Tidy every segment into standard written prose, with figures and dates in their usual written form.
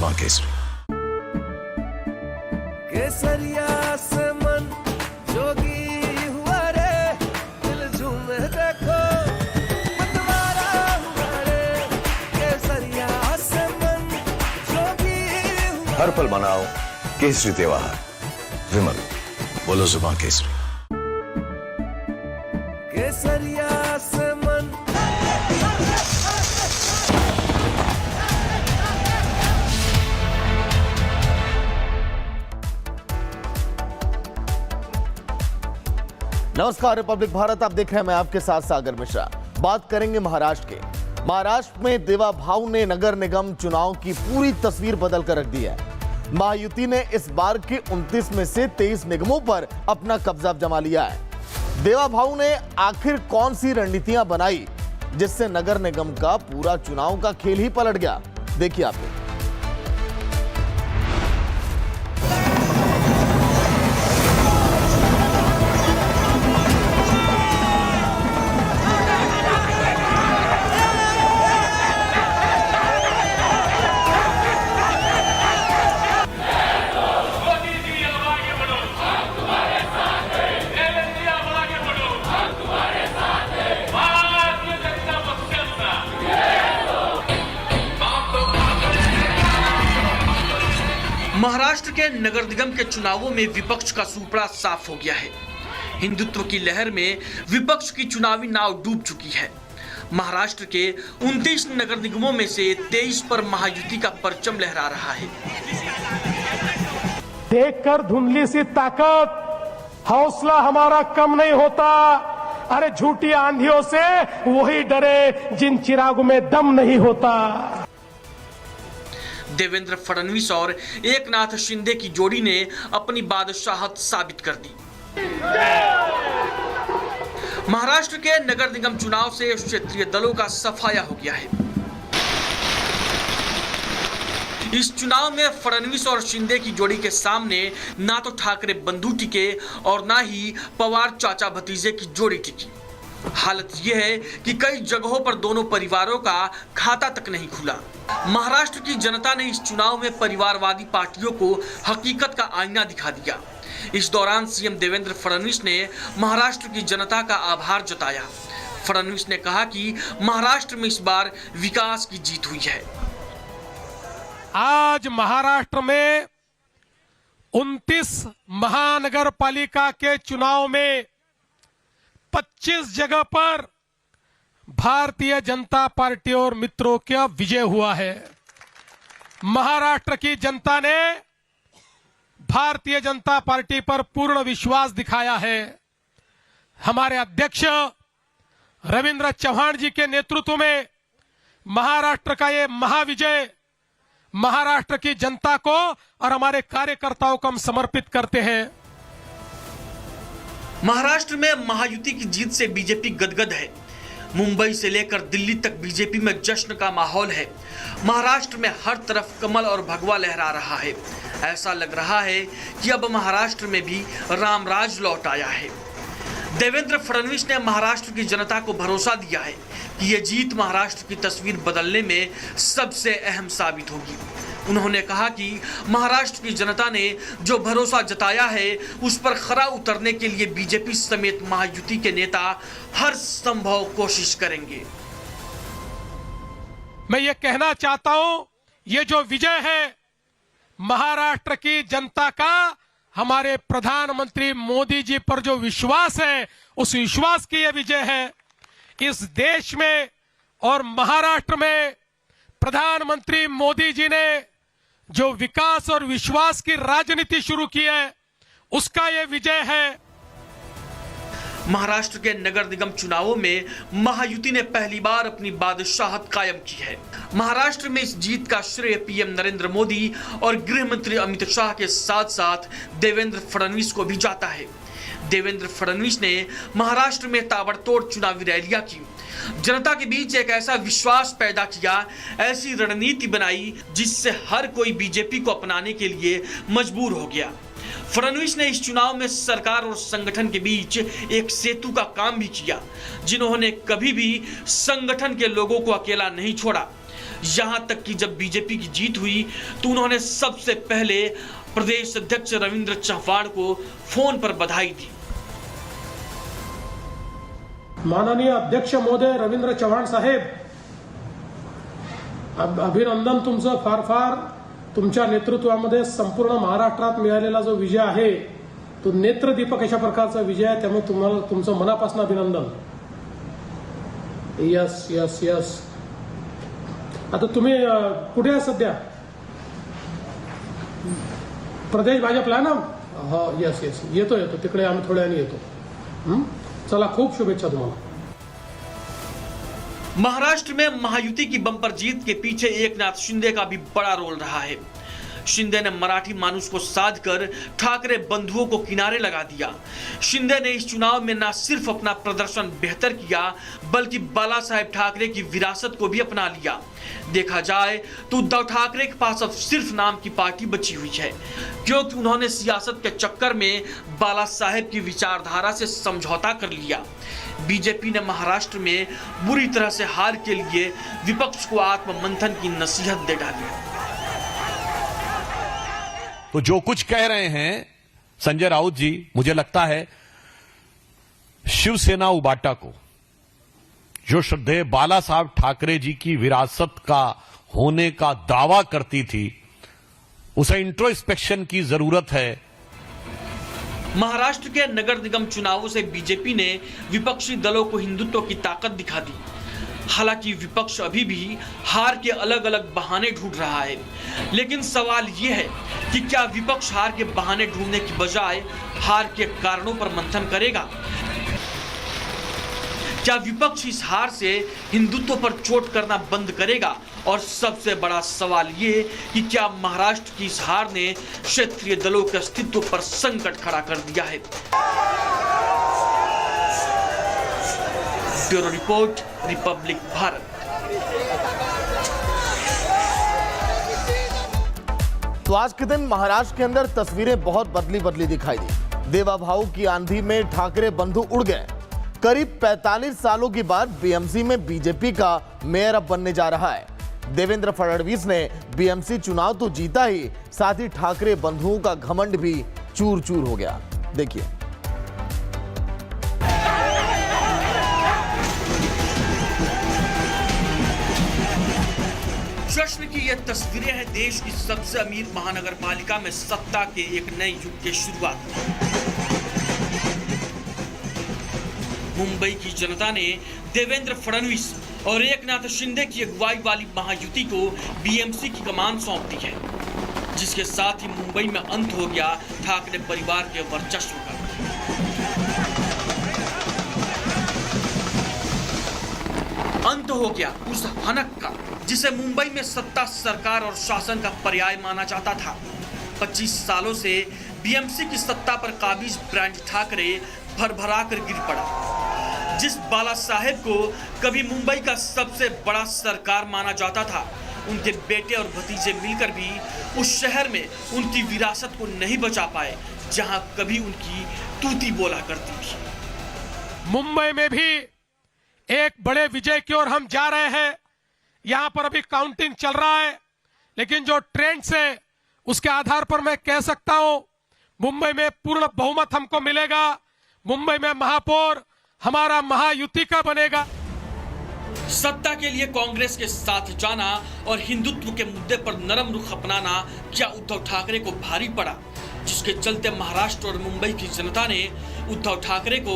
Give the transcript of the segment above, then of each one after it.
जुबां केसरी। केसरिया से मन जोगी हुआ रे, दिल झूमे देखो मतवारा हुआ रे। केसरिया से मन जोगी हुआ। हर पल मनाओ केसरी त्योहार। विमल, बोलो जुबां केसरी। केसरिया से मन। नमस्कार, रिपब्लिक भारत आप देख रहे हैं, मैं आपके साथ सागर मिश्रा। बात करेंगे महाराष्ट्र के। महाराष्ट्र में देवा भाऊ ने नगर निगम चुनाव की पूरी तस्वीर बदल कर रख दी है। महायुति ने इस बार के 29 में से 23 निगमों पर अपना कब्जा जमा लिया है। देवा भाऊ ने आखिर कौन सी रणनीतियां बनाई जिससे नगर निगम का पूरा चुनाव का खेल ही पलट गया, देखिए आप। महाराष्ट्र के नगर निगम के चुनावों में विपक्ष का सूपड़ा साफ हो गया है। हिंदुत्व की लहर में विपक्ष की चुनावी नाव डूब चुकी है। महाराष्ट्र के 29 नगर निगमों में से 23 पर महायुति का परचम लहरा रहा है। देखकर धुंधली सी ताकत, हौसला हमारा कम नहीं होता। अरे झूठी आंधियों से वही डरे जिन चिरागों में दम नहीं होता। देवेंद्र फडणवीस और एकनाथ शिंदे की जोड़ी ने अपनी बादशाहत साबित कर दी। महाराष्ट्र के नगर निगम चुनाव से क्षेत्रीय दलों का सफाया हो गया है। इस चुनाव में फडणवीस और शिंदे की जोड़ी के सामने ना तो ठाकरे बंधु टिके और ना ही पवार चाचा भतीजे की जोड़ी टिकी। हालत यह है कि कई जगहों पर दोनों परिवारों का खाता तक नहीं खुला। महाराष्ट्र की जनता ने इस चुनाव में परिवारवादी पार्टियों को हकीकत का आईना दिखा दिया। इस दौरान सीएम देवेंद्र फडणवीस ने महाराष्ट्र की जनता का आभार जताया। फडणवीस ने कहा कि महाराष्ट्र में इस बार विकास की जीत हुई है। आज महाराष्ट्र में 29 महानगर पालिका के चुनाव में 25 जगह पर भारतीय जनता पार्टी और मित्रों का विजय हुआ है। महाराष्ट्र की जनता ने भारतीय जनता पार्टी पर पूर्ण विश्वास दिखाया है। हमारे अध्यक्ष रविंद्र चौहान जी के नेतृत्व में महाराष्ट्र का ये महाविजय महाराष्ट्र की जनता को और हमारे कार्यकर्ताओं को हम समर्पित करते हैं। महाराष्ट्र में महायुति की जीत से बीजेपी गदगद है। मुंबई से लेकर दिल्ली तक बीजेपी में जश्न का माहौल है। महाराष्ट्र में हर तरफ कमल और भगवा लहरा रहा है। ऐसा लग रहा है कि अब महाराष्ट्र में भी रामराज लौट आया है। देवेंद्र फडणवीस ने महाराष्ट्र की जनता को भरोसा दिया है कि यह जीत महाराष्ट्र की तस्वीर बदलने में सबसे अहम साबित होगी। उन्होंने कहा कि महाराष्ट्र की जनता ने जो भरोसा जताया है उस पर खरा उतरने के लिए बीजेपी समेत महायुति के नेता हर संभव कोशिश करेंगे। मैं ये कहना चाहता हूं, ये जो विजय है महाराष्ट्र की जनता का, हमारे प्रधानमंत्री मोदी जी पर जो विश्वास है उस विश्वास की यह विजय है। इस देश में और महाराष्ट्र में प्रधानमंत्री मोदी जी ने जो विकास और विश्वास की राजनीति शुरू की है उसका यह विजय है। महाराष्ट्र के नगर निगम चुनावों में महायुति ने पहली बार अपनी बादशाहत कायम की है। महाराष्ट्र में इस जीत का श्रेय पीएम नरेंद्र मोदी और गृह मंत्री अमित शाह के साथ साथ देवेंद्र फडणवीस को भी जाता है। देवेंद्र फडणवीस ने महाराष्ट्र में ताबड़तोड़ चुनावी रैलियां की, जनता के बीच एक ऐसा विश्वास पैदा किया, ऐसी रणनीति बनाई जिससे हर कोई बीजेपी को अपनाने के लिए मजबूर हो गया। फडणवीस ने इस चुनाव में सरकार और संगठन के बीच एक सेतु का काम भी किया, जिन्होंने कभी भी संगठन के लोगों को अकेला नहीं छोड़ा। यहां तक कि जब बीजेपी की जीत हुई तो उन्होंने सबसे पहले प्रदेश अध्यक्ष रविंद्र चव्हाण को फोन पर बधाई दी। माननीय अध्यक्ष महोदय रवींद्र चव्हाण साहेब, अभिनंदन तुमचं फार फार। तुमच्या नेतृत्वामध्ये संपूर्ण महाराष्ट्रात मिळालेला जो विजय आहे तो नेत्रदीपक अशा प्रकारचा विजय आहे, त्यामुळे तुम्हाला तुमचं मनापासून अभिनंदन। Yes yes yes. आता तुम्ही कुठे आहे सध्या? प्रदेश भाजपला ना? हो यस यस, येतो तिकडे आम्ही थोड्या वेळाने येतो। चला, खूप शुभेच्छा तुम्हाला। महाराष्ट्र में महायुति की बंपर जीत के पीछे एकनाथ शिंदे का भी बड़ा रोल रहा है। शिंदे ने मराठी मानुष को साध कर ठाकरे बंधुओं को किनारे लगा दिया। शिंदे ने इस चुनाव में न सिर्फ अपना प्रदर्शन बेहतर किया बल्कि बाला साहेब ठाकरे की विरासत को भी अपना लिया। देखा जाए तो उद्धव ठाकरे के पास अब सिर्फ नाम की पार्टी बची हुई है, क्योंकि उन्होंने सियासत के चक्कर में बाला साहेब की विचारधारा से समझौता कर लिया। बीजेपी ने महाराष्ट्र में बुरी तरह से हार के लिए विपक्ष को आत्ममंथन की नसीहत दे डाली। तो जो कुछ कह रहे हैं संजय राउत जी, मुझे लगता है शिवसेना उबाटा को, जो श्रद्धेय बाला साहब ठाकरे जी की विरासत का होने का दावा करती थी, उसे इंट्रोस्पेक्शन की जरूरत है। महाराष्ट्र के नगर निगम चुनावों से बीजेपी ने विपक्षी दलों को हिंदुत्व की ताकत दिखा दी। हालांकि विपक्ष अभी भी हार के अलग अलग बहाने ढूंढ रहा है, लेकिन सवाल यह है कि क्या विपक्ष हार के बहाने ढूंढने की बजाय हार के कारणों पर मंथन करेगा? क्या विपक्ष इस हार से हिंदुत्व पर चोट करना बंद करेगा? और सबसे बड़ा सवाल ये कि क्या महाराष्ट्र की इस हार ने क्षेत्रीय दलों के अस्तित्व पर संकट खड़ा कर दिया है? Bureau report, republic Bharat. तो आज के दिन महाराष्ट्र के अंदर तस्वीरें बहुत बदली दिखाई दी। देवा भाव की आंधी में ठाकरे बंधु उड़ गए। करीब 45 सालों के बाद बीएमसी में बीजेपी का मेयर अब बनने जा रहा है। देवेंद्र फडणवीस ने बीएमसी चुनाव तो जीता ही, साथ ही ठाकरे बंधुओं का घमंड भी चूर चूर हो गया। देखिए। जश्न की ये तस्वीरें हैं देश की सबसे अमीर महानगर पालिका में सत्ता के एक नए युग की शुरुआत। मुंबई की जनता ने देवेंद्र फडणवीस और एकनाथ शिंदे की अगुवाई वाली महायुति को बीएमसी की कमान सौंप दी है, जिसके साथ ही मुंबई में अंत हो गया ठाकरे परिवार के वर्चस्व का। अंत हो गया उस हनक का जिसे मुंबई में सत्ता, सरकार और शासन का पर्याय माना जाता था। 25 सालों से बीएमसी की सत्ता पर काबिज ब्रांड ठाकरे भरभरा कर गिर पड़ा। जिस बाला साहेब को कभी मुंबई का सबसे बड़ा सरकार माना जाता था, उनके बेटे और भतीजे मिलकर भी उस शहर में उनकी विरासत को नहीं बचा पाए, जहां कभी उनकी तूती बोला करती थी। मुंबई में भी एक बड़े विजय की ओर हम जा रहे हैं। यहां पर अभी काउंटिंग चल रहा है, लेकिन जो ट्रेंड्स है उसके आधार पर मैं कह सकता हूं मुंबई में पूर्ण बहुमत हमको मिलेगा। मुंबई में महापौर हमारा महायुति का बनेगा। सत्ता के लिए कांग्रेस के साथ जाना और हिंदुत्व के मुद्दे पर नरम रुख अपनाना क्या उद्धव ठाकरे को भारी पड़ा, जिसके चलते महाराष्ट्र और मुंबई की जनता ने उद्धव ठाकरे को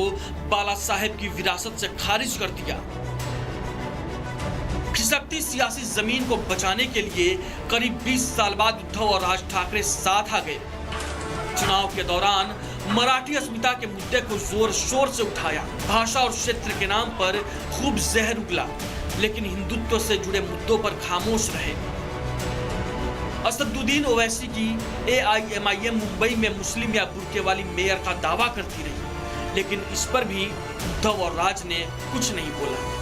बाला साहेब की विरासत से खारिज कर दिया। खिसकती सियासी जमीन को बचाने के लिए करीब 20 साल बाद उद्धव और राज ठाकरे साथ आ गए। चुनाव के दौरान मराठी अस्मिता के मुद्दे को जोर शोर से उठाया। भाषा और क्षेत्र के नाम पर खूब जहर उगला, लेकिन हिंदुत्व से जुड़े मुद्दों पर खामोश रहे। असदुद्दीन ओवैसी की AIMIM मुंबई में मुस्लिम या बुर्के वाली मेयर का दावा करती रही, लेकिन इस पर भी उद्धव और राज ने कुछ नहीं बोला।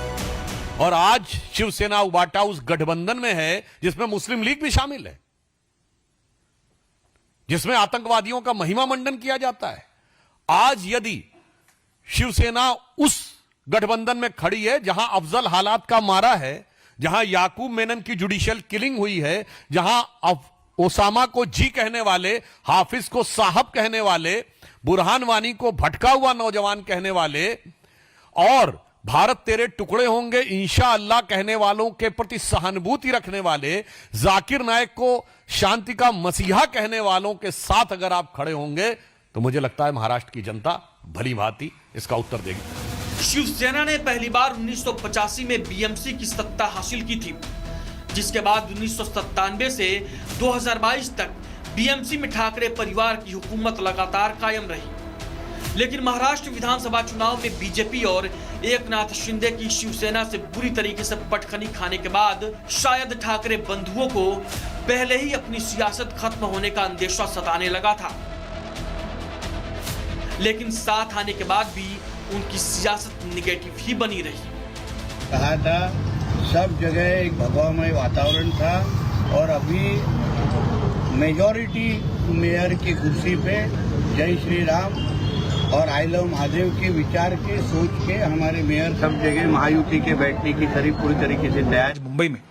और आज शिवसेना उबाटा उस गठबंधन में है जिसमें मुस्लिम लीग भी शामिल है, जिसमें आतंकवादियों का महिमा मंडन किया जाता है। आज यदि शिवसेना उस गठबंधन में खड़ी है जहां अफजल हालात का मारा है, जहां याकूब मेनन की जुडिशियल किलिंग हुई है, जहां ओसामा को जी कहने वाले, हाफिज को साहब कहने वाले, बुरहान वानी को भटका हुआ नौजवान कहने वाले और भारत तेरे टुकड़े होंगे इंशाअल्लाह कहने वालों के प्रति सहानुभूति रखने वाले, जाकिर नायक को शांति का मसीहा कहने वालों के साथ अगर आप खड़े होंगे तो मुझे लगता है महाराष्ट्र की जनता भली भांति इसका उत्तर देगी। शिवसेना ने पहली बार 1985 में बीएमसी की सत्ता हासिल की थी, जिसके बाद 1997 से 2022 तक बीएमसी में ठाकरे परिवार की हुकूमत लगातार कायम रही। लेकिन महाराष्ट्र विधानसभा चुनाव में बीजेपी और एकनाथ शिंदे की शिवसेना से बुरी तरीके से पटखनी खाने के बाद शायद ठाकरे बंधुओं को पहले ही अपनी सियासत खत्म होने का अंदेशा सताने लगा था, लेकिन साथ आने के बाद भी उनकी सियासत निगेटिव ही बनी रही। कहा था सब जगह एक भगवामय वातावरण था और अभी मेजॉरिटी मेयर की कुर्सी पे जय श्री राम और आई लव महादेव के विचार के सोच के हमारे मेयर सब जगह महायुति के बैठने की पूरी तरीके से तैयार। मुंबई में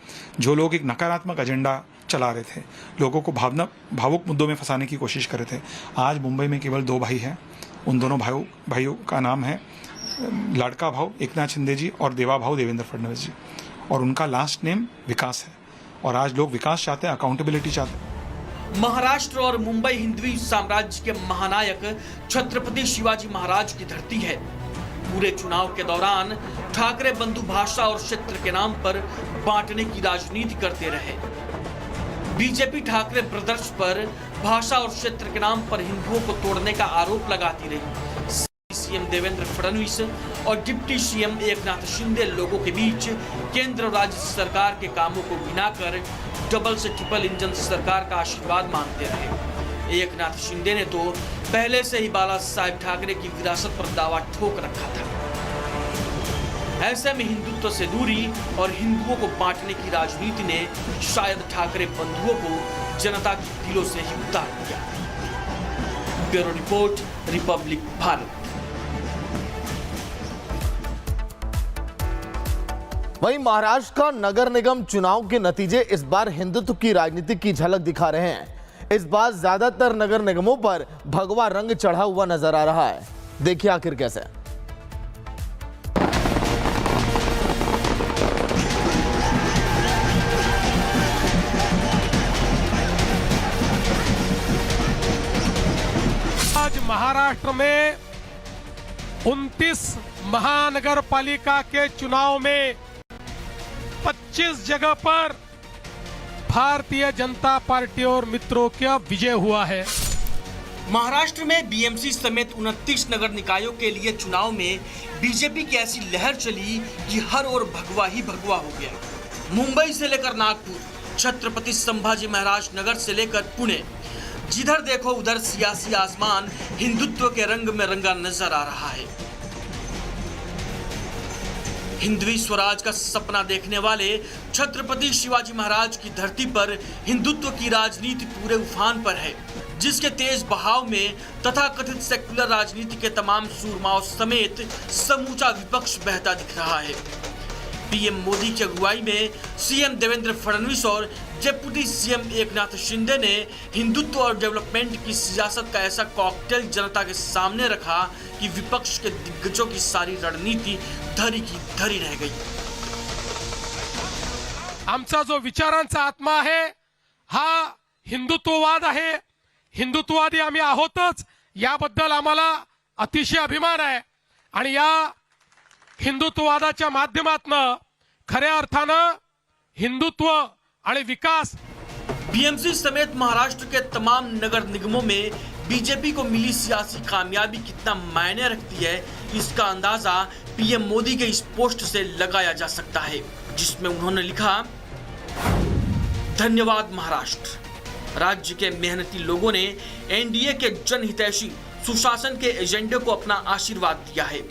जो लोग एक नकारात्मक एजेंडा चला रहे थे, लोगों को भावुक मुद्दों में फंसाने की कोशिश कर रहे थे, आज मुंबई में केवल 2 भाई हैं। उन दोनों भाइयों का नाम है लाडका भाव एकनाथ शिंदे जी और देवा भाव देवेंद्र फडणवीस जी, और उनका लास्ट नेम विकास है। और आज लोग विकास चाहते हैं, अकाउंटेबिलिटी चाहते हैं। महाराष्ट्र और मुंबई हिंदवी साम्राज्य के महानायक छत्रपति शिवाजी महाराज की धरती है। पूरे चुनाव के दौरान ठाकरे बंधु भाषा और क्षेत्र के नाम पर बांटने की राजनीति करते रहे। बीजेपी ठाकरे ब्रदर्स पर भाषा और क्षेत्र के नाम पर हिंदुओं को तोड़ने का आरोप लगाती रही। सीएम देवेंद्र फडणवीस और डिप्टी सीएम एकनाथ शिंदे लोगों के बीच केंद्र और राज्य सरकार के कामों को गिनाकर डबल से ट्रिपल इंजन सरकार का आशीर्वाद मांगते रहे। एकनाथ शिंदे ने तो पहले से ही बाला साहेब ठाकरे की विरासत पर दावा ठोक रखा था। ऐसे में हिंदुत्व से दूरी और हिंदुओं को बांटने की राजनीति ने शायद ठाकरे बंधुओं को जनता की दिलों से ही उतार दिया। Bureau report, republic Bharat. वहीं महाराष्ट्र का नगर निगम चुनाव के नतीजे इस बार हिंदुत्व की राजनीति की झलक दिखा रहे हैं। इस बार ज्यादातर नगर निगमों पर भगवा रंग चढ़ा हुआ नजर आ रहा है। देखिए आखिर कैसे। आज महाराष्ट्र में 29 महानगर पालिका के चुनाव में 25 जगह पर भारतीय जनता पार्टी और मित्रों का विजय हुआ है। महाराष्ट्र में बीएमसी समेत 29 नगर निकायों के लिए चुनाव में बीजेपी की ऐसी लहर चली कि हर ओर भगवा ही भगवा हो गया। मुंबई से लेकर नागपुर, छत्रपति संभाजी महाराज नगर से लेकर पुणे, जिधर देखो उधर सियासी आसमान हिंदुत्व के रंग में रंगा नजर आ रहा है। हिंदवी स्वराज का सपना देखने वाले छत्रपति शिवाजी महाराज की धरती पर हिंदुत्व की राजनीति पूरे उफान पर है, जिसके तेज बहाव में तथा कथित सेक्युलर राजनीति के तमाम सूरमाओं समेत समूचा विपक्ष बहता दिख रहा है। पीएम मोदी की अगुवाई में सीएम देवेंद्र फडणवीस और डिप्टी सीएम एकनाथ शिंदे ने हिंदुत्व और डेवलपमेंट की सियासत का ऐसा कॉकटेल जनता के सामने रखा कि विपक्ष के दिग्गजों की सारी रणनीति धरी की धरी रह गई। आमचा जो विचारांचा आत्मा आहे हा हिंदुत्ववाद आहे। हिंदुत्ववादी आम्ही आहोतच, याबद्दल आम्हाला अतिशय अभिमान आहे। आणि या हिंदुत्ववादाच्या माध्यमातून खऱ्या अर्थानं हिंदुत्व आणि विकास। बीएमसी समेत महाराष्ट्र के तमाम नगर निगमों में बीजेपी को मिली सियासी कामयाबी कितना मायने रखती है, इसका अंदाजा पीएम मोदी के इस पोस्ट से लगाया जा सकता है, जिसमें उन्होंने लिखा, धन्यवाद महाराष्ट्र। राज्य के मेहनती लोगों ने एनडीए के जनहितैषी सुशासन के एजेंडे को अपना आशीर्वाद दिया है।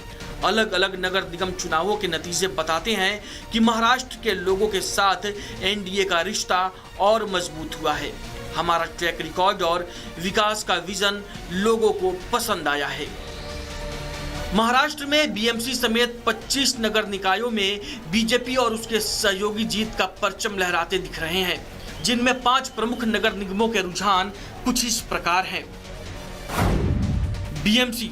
अलग अलग नगर निगम चुनावों के नतीजे बताते हैं कि महाराष्ट्र के लोगों के साथ एनडीए का रिश्ता और मजबूत हुआ है। हमारा ट्रैक रिकॉर्ड और विकास का विजन लोगों को पसंद आया है। महाराष्ट्र में बीएमसी समेत 25 नगर निकायों में बीजेपी और उसके सहयोगी जीत का परचम लहराते दिख रहे हैं, जिनमें 5 प्रमुख नगर निगमों के रुझान कुछ इस प्रकार हैं। बीएमसी,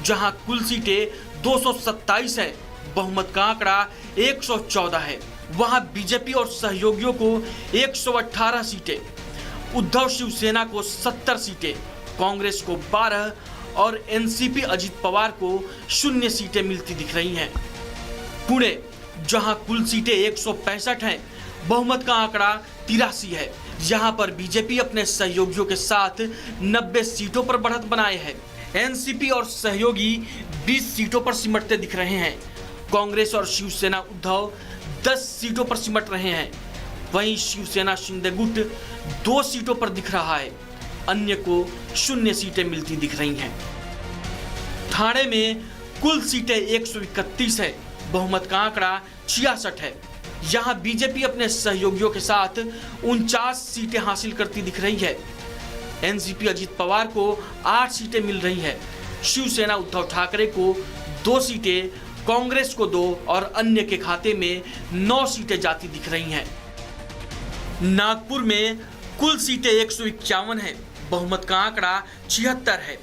जहां कुल सीटें 227 है, बहुमत का आंकड़ा 114 है, वहां बीजेपी और सहयोगियों को 118 सीटें, उद्धव शिवसेना को 70 सीटें, कांग्रेस को 12 और एनसीपी अजित पवार को 0 सीटें मिलती दिख रही हैं। पुणे, जहां कुल सीटें 165 हैं, बहुमत का आंकड़ा 83 है, यहां पर बीजेपी अपने सहयोगियों के साथ 90 सीटों पर बढ़त बनाए है। एनसीपी और सहयोगी 20 सीटों पर सिमटते दिख रहे हैं। कांग्रेस और शिवसेना उद्धव 10 सीटों पर सिमट रहे हैं। वहीं शिवसेना शिंदे गुट 2 सीटों पर दिख रहा है, अन्य को 0 सीटें मिलती दिख रही हैं। ठाणे में कुल सीटें 131 है, बहुमत का आंकड़ा 66 है, यहां बीजेपी अपने सहयोगियों के साथ 49 सीटें हासिल करती दिख रही है। एनसीपी अजित पवार को 8 सीटें मिल रही है, शिवसेना उद्धव ठाकरे को 2 सीटें, कांग्रेस को 2 और अन्य के खाते में 9 सीटें जाती दिख रही हैं। नागपुर में कुल सीटें 151 है, बहुमत का आंकड़ा 76 है,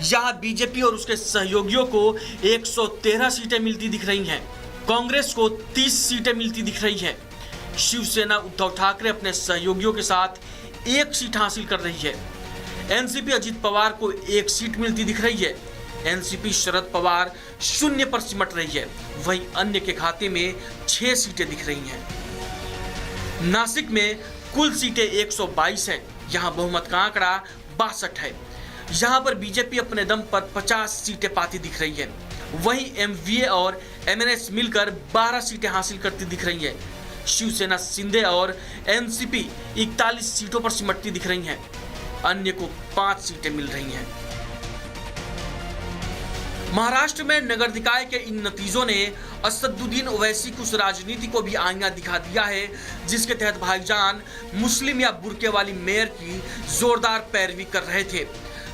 यहां बीजेपी और उसके सहयोगियों को 113 सीटें मिलती दिख रही हैं, कांग्रेस को 30 सीटें मिलती दिख रही है। शिवसेना उद्धव ठाकरे अपने सहयोगियों के साथ 1 सीट हासिल कर रही है। एनसीपी अजित पवार को 1 सीट मिलती दिख रही है। एनसीपी शरद पवार 0 पर सिमट रही है, वहीं अन्य के खाते में 6 सीटें दिख रही हैं। नासिक में कुल सीटें 122 है, यहां बहुमत का आंकड़ा 62 है, यहां पर बीजेपी अपने दम पर 50 सीटें पाती दिख रही है। वहीं एमवीए और एमएनएस मिलकर 12 सीटें हासिल करती दिख रही है। शिवसेना शिंदे और एनसीपी 41 सीटों पर सिमटती दिख रही हैं, अन्य को 5 सीटें मिल रही हैं। महाराष्ट्र में नगर निकाय के इन नतीजों ने असदुद्दीन ओवैसी की उस राजनीति को भी आईना दिखा दिया है, जिसके तहत भाईजान मुस्लिम या बुर्के वाली मेयर की जोरदार पैरवी कर रहे थे।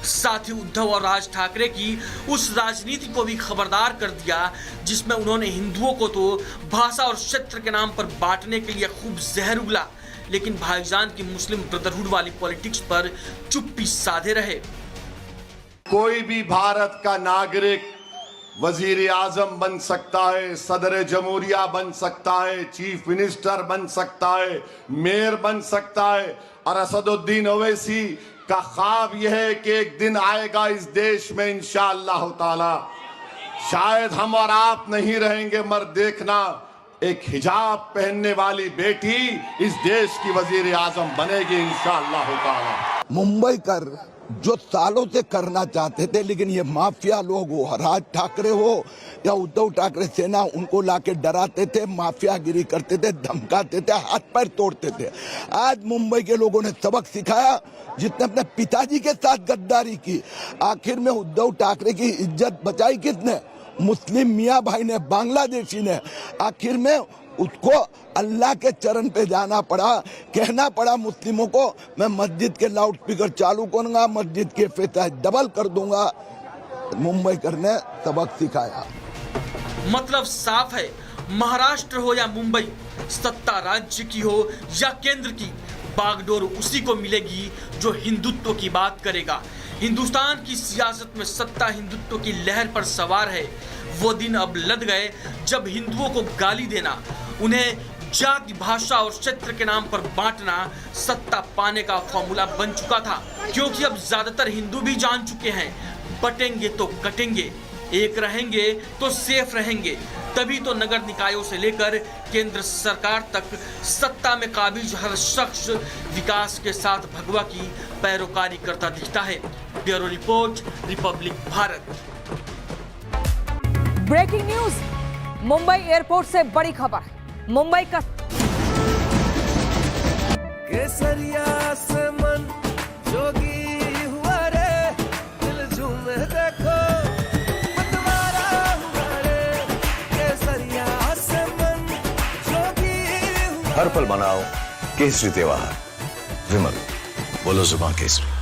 साथ ही उद्धव और राज ठाकरे की उस राजनीति को भी खबरदार कर दिया, जिसमें उन्होंने हिंदुओं को तो भाषा और क्षेत्र के नाम पर बांटने के लिए खूब जहर उगला, लेकिन भाईजान की मुस्लिम ब्रदरहुड वाली पॉलिटिक्स पर चुप्पी साधे रहे। कोई भी भारत का नागरिक वजीर आजम बन सकता है, सदर जमहूरिया बन सकता है, चीफ मिनिस्टर बन सकता है, मेयर बन सकता है, और असदुद्दीन ओवैसी का ख्वाब यह है कि एक दिन आएगा इस देश में इंशाअल्लाह ताला, शायद हम और आप नहीं रहेंगे, मगर देखना एक हिजाब पहनने वाली बेटी इस देश की वजीर आजम बनेगी इंशाअल्लाह ताला। मुंबई कर जो सालों से करना चाहते थे, लेकिन ये माफिया लोग हो, राज ठाकरे हो या उद्धव ठाकरे सेना, उनको लाके डराते थे, माफियागिरी करते थे, धमकाते थे, हाथ पैर तोड़ते थे। आज मुंबई के लोगों ने सबक सिखाया, जिसने अपने पिताजी के साथ गद्दारी की, आखिर में उद्धव ठाकरे की इज्जत बचाई किसने? मुस्लिम मियाँ भाई ने, बांग्लादेशी ने। आखिर में उसको अल्लाह के चरण पे जाना पड़ा, कहना पड़ा मुस्लिमों को, मैं मस्जिद के लाउड स्पीकर चालू करूंगा, मस्जिद के फीस डबल कर दूंगा। मुंबई करने सबक सिखाया। मतलब साफ है, महाराष्ट्र हो या मुंबई, सत्ता राज्य की हो या केंद्र की, बागडोर उसी को मिलेगी जो हिंदुत्व की बात करेगा। हिंदुस्तान की सियासत में सत्ता हिंदुत्व की लहर पर सवार है। वो दिन अब लद गए जब हिंदुओं को गाली देना, उन्हें जाति, भाषा और क्षेत्र के नाम पर बांटना सत्ता पाने का फॉर्मूला बन चुका था, क्योंकि अब ज्यादातर हिंदू भी जान चुके हैं, बटेंगे तो कटेंगे, एक रहेंगे तो सेफ रहेंगे। तभी तो नगर निकायों से लेकर केंद्र सरकार तक सत्ता में काबिज हर शख्स विकास के साथ भगवा की पैरोकारी करता दिखता है। Bureau report, republic Bharat. Breaking news, Mumbai airport से बड़ी खबर। मुंबई का केसरिया से मन जोगी हुआ रे, दिल झूमे देखो मतवारा हुआ रे, केसरिया से मन जोगी हुआ। हर पल मनाओ केसरी त्योहार। विमल, बोलो जुबान केसरी।